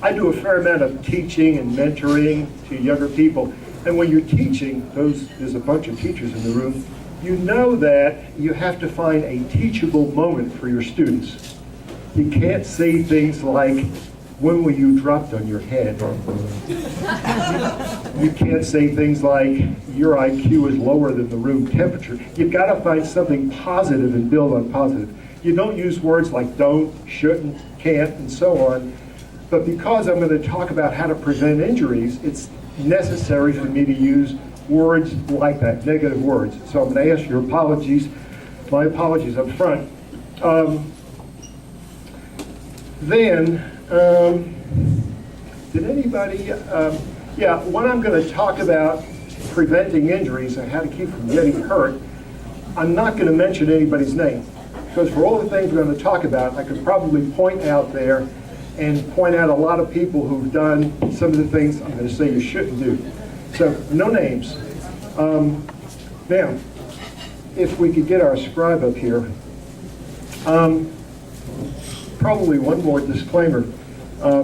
I do a fair amount of teaching and mentoring to younger people. And when you're teaching, there's a bunch of teachers in the room, you know that you have to find a teachable moment for your students. You can't say things like, when were you dropped on your head? You can't say things like, your IQ is lower than the room temperature. You've got to find something positive and build on positive. You don't use words like don't, shouldn't, can't, and so on. But because I'm going to talk about how to prevent injuries, it's necessary for me to use words like that, negative words. So I'm going to ask your apologies, my apologies up front. Did anybody, when I'm going to talk about preventing injuries and how to keep from getting hurt, I'm not going to mention anybody's name. Because for all the things we're going to talk about, I could probably point out there and point out a lot of people who've done some of the things I'm going to say you shouldn't do. So, no names. Now, if we could get our scribe up here. Probably one more disclaimer. The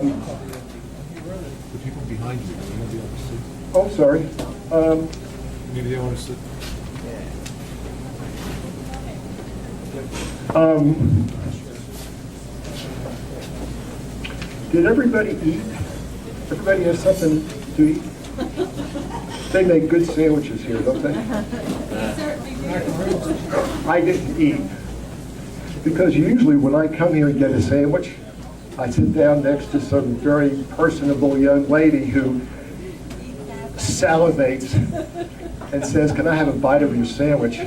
people behind you, they won't be able to see. Oh, sorry. Maybe they want to sit. Did everybody eat? Everybody has something to eat? They make good sandwiches here, don't they? I didn't eat. Because usually when I come here and get a sandwich, I sit down next to some very personable young lady who salivates and says, can I have a bite of your sandwich?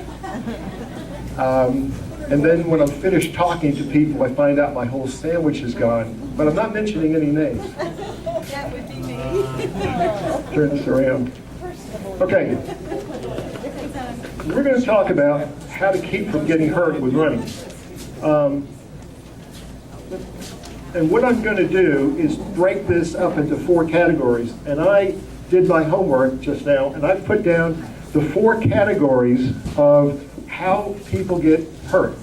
And then when I'm finished talking to people, I find out my whole sandwich is gone. But I'm not mentioning any names. That would be me. Turn this around. Okay. We're going to talk about how to keep from getting hurt with running. And what I'm going to do is break this up into 4 categories. And I did my homework just now, and I've put down the 4 categories of how people get hurt.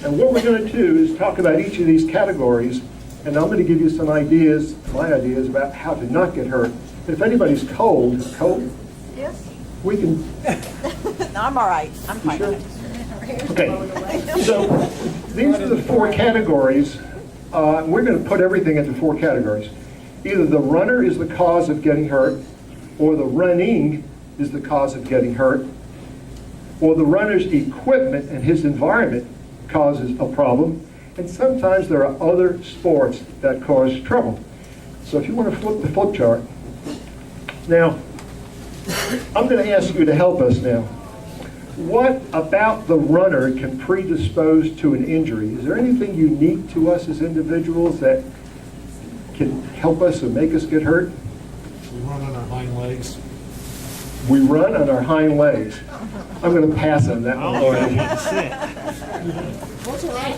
And what we're going to do is talk about each of these categories, and I'm going to give you some ideas, my ideas, about how to not get hurt. If anybody's cold, Yes. we can... No, I'm all right. I'm fine. Sure? Okay, so these are the 4 categories. We're going to put everything into 4 categories. Either the runner is the cause of getting hurt, or the running is the cause of getting hurt, or the runner's equipment and his environment causes a problem, and sometimes there are other sports that cause trouble. So if you want to flip the flip chart. Now, I'm going to ask you to help us now. What about the runner can predispose to an injury? Is there anything unique to us as individuals that can help us or make us get hurt? We run on our hind legs. We run on our hind legs. I'm going to pass on that one. What's all right?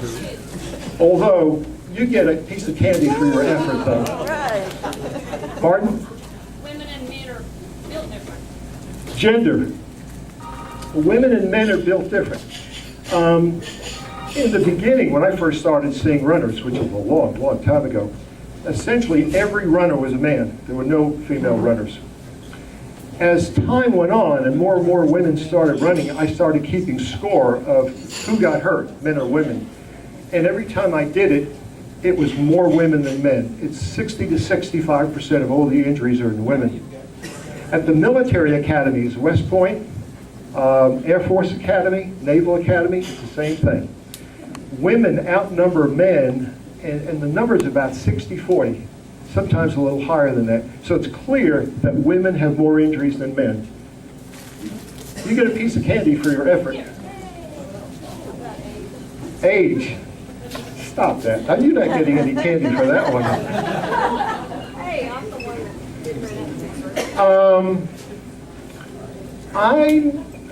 Although, you get a piece of candy for your effort, though. Right. Pardon? Women and men are built different. Gender. Women and men are built different. In the beginning, when I first started seeing runners, which was a long, long time ago, essentially every runner was a man. There were no female runners. As time went on and more women started running, I started keeping score of who got hurt, men or women. And every time I did it, it was more women than men. It's 60 to 65% of all the injuries are in women. At the military academies, West Point, Air Force Academy, Naval Academy, it's the same thing. Women outnumber men, and the number is about 60-40, sometimes a little higher than that. So it's clear that women have more injuries than men. You get a piece of candy for your effort. Age. Stop that. Now, you're not getting any candy for that one. Hey, I'm the one that did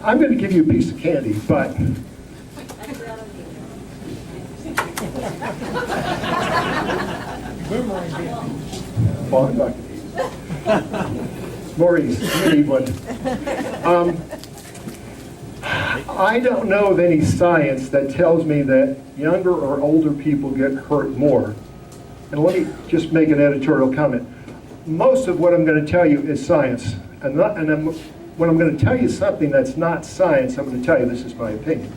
I'm going to give you a piece of candy, but well, I'm not going to eat it. Maurice, you need one. I don't know of any science that tells me that younger or older people get hurt more. And let me just make an editorial comment. Most of what I'm going to tell you is science. When I'm going to tell you something that's not science, I'm going to tell you this is my opinion.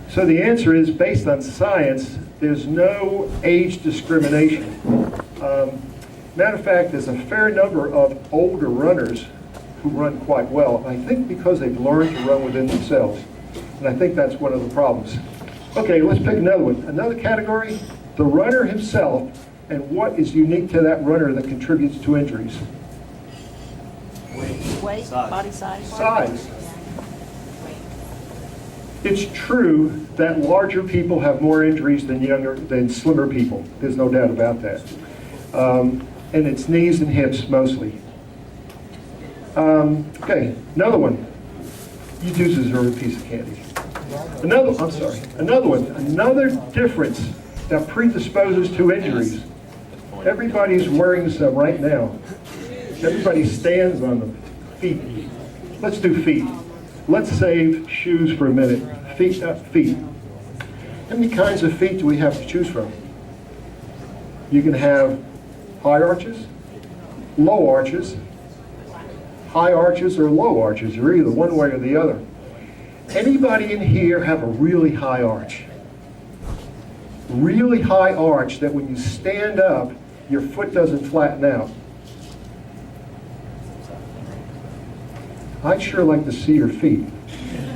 So the answer is, based on science, there's no age discrimination. Matter of fact, there's a fair number of older runners who run quite well. I think because they've learned to run within themselves. And I think that's one of the problems. Okay, let's pick another one. Another category, the runner himself, and what is unique to that runner that contributes to injuries. Weight, body size. Size. It's true that larger people have more injuries than slimmer people. There's no doubt about that. And it's knees and hips mostly. Okay, another one. You do deserve a piece of candy. Another one. Another difference that predisposes to injuries. Everybody's wearing some right now. Everybody stands on them. Feet. Let's do feet. Let's save shoes for a minute. Feet up, feet. How many kinds of feet do we have to choose from? You can have high arches, low arches, high arches or low arches. You're either one way or the other. Anybody in here have a really high arch? Really high arch that when you stand up, your foot doesn't flatten out. I'd sure like to see your feet.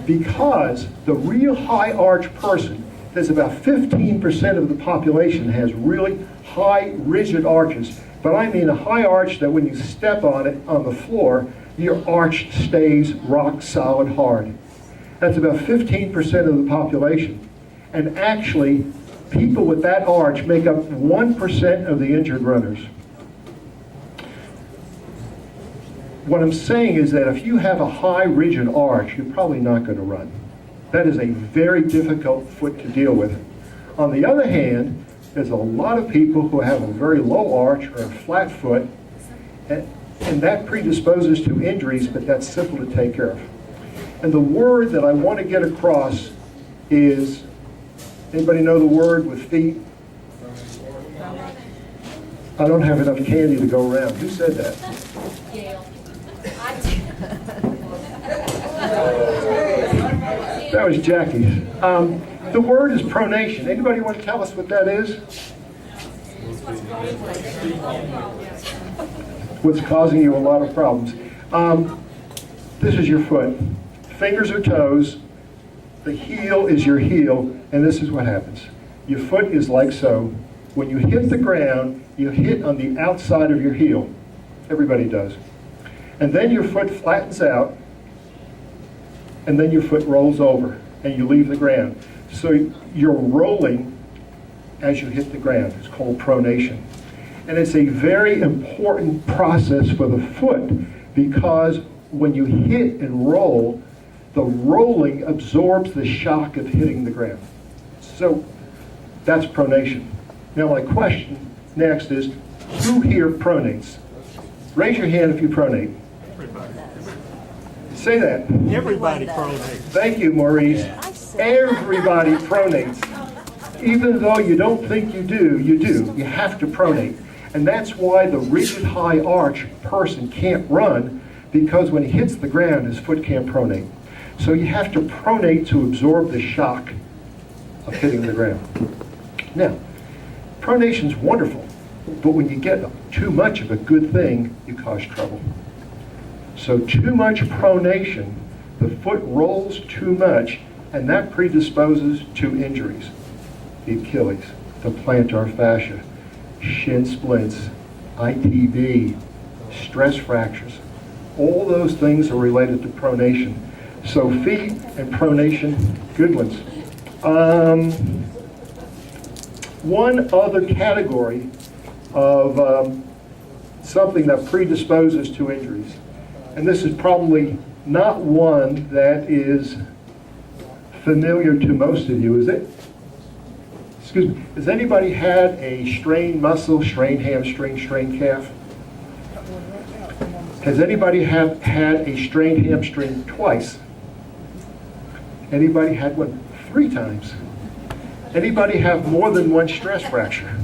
Because the real high arch person, there's about 15% of the population has really high rigid arches. But I mean a high arch that when you step on it on the floor, your arch stays rock solid hard. That's about 15% of the population. And actually, people with that arch make up 1% of the injured runners. What I'm saying is that if you have a high rigid arch, you're probably not going to run. That is a very difficult foot to deal with. On the other hand, there's a lot of people who have a very low arch or a flat foot, and that predisposes to injuries, but that's simple to take care of. And the word that I want to get across is, anybody know the word with feet? I don't have enough candy to go around. Who said that? That was Jackie. The word is pronation. Anybody want to tell us what that is? What's causing you a lot of problems. This is your foot. Fingers or toes. The heel is your heel, and this is what happens. Your foot is like so. When you hit the ground, you hit on the outside of your heel. Everybody does. And then your foot flattens out, and then your foot rolls over, and you leave the ground. So you're rolling as you hit the ground. It's called pronation. And it's a very important process for the foot, because when you hit and roll, the rolling absorbs the shock of hitting the ground. So that's pronation. Now my question next is, who here pronates? Raise your hand if you pronate. Say that. Everybody pronates. Thank you, Maurice. Everybody pronates. Even though you don't think you do, you do. You have to pronate. And that's why the rigid high arch person can't run, because when he hits the ground, his foot can't pronate. So you have to pronate to absorb the shock of hitting the ground. Now, pronation's wonderful, but when you get too much of a good thing, you cause trouble. So too much pronation, the foot rolls too much, and that predisposes to injuries. The Achilles, the plantar fascia, shin splints, ITB, stress fractures. All those things are related to pronation. So feet and pronation, good ones. One other category of something that predisposes to injuries, and this is probably not one that is familiar to most of you, is it? Excuse me, has anybody had a strained muscle, strained hamstring, strained calf? Has anybody had a strained hamstring twice? Anybody had one 3 times? Anybody have more than one stress fracture?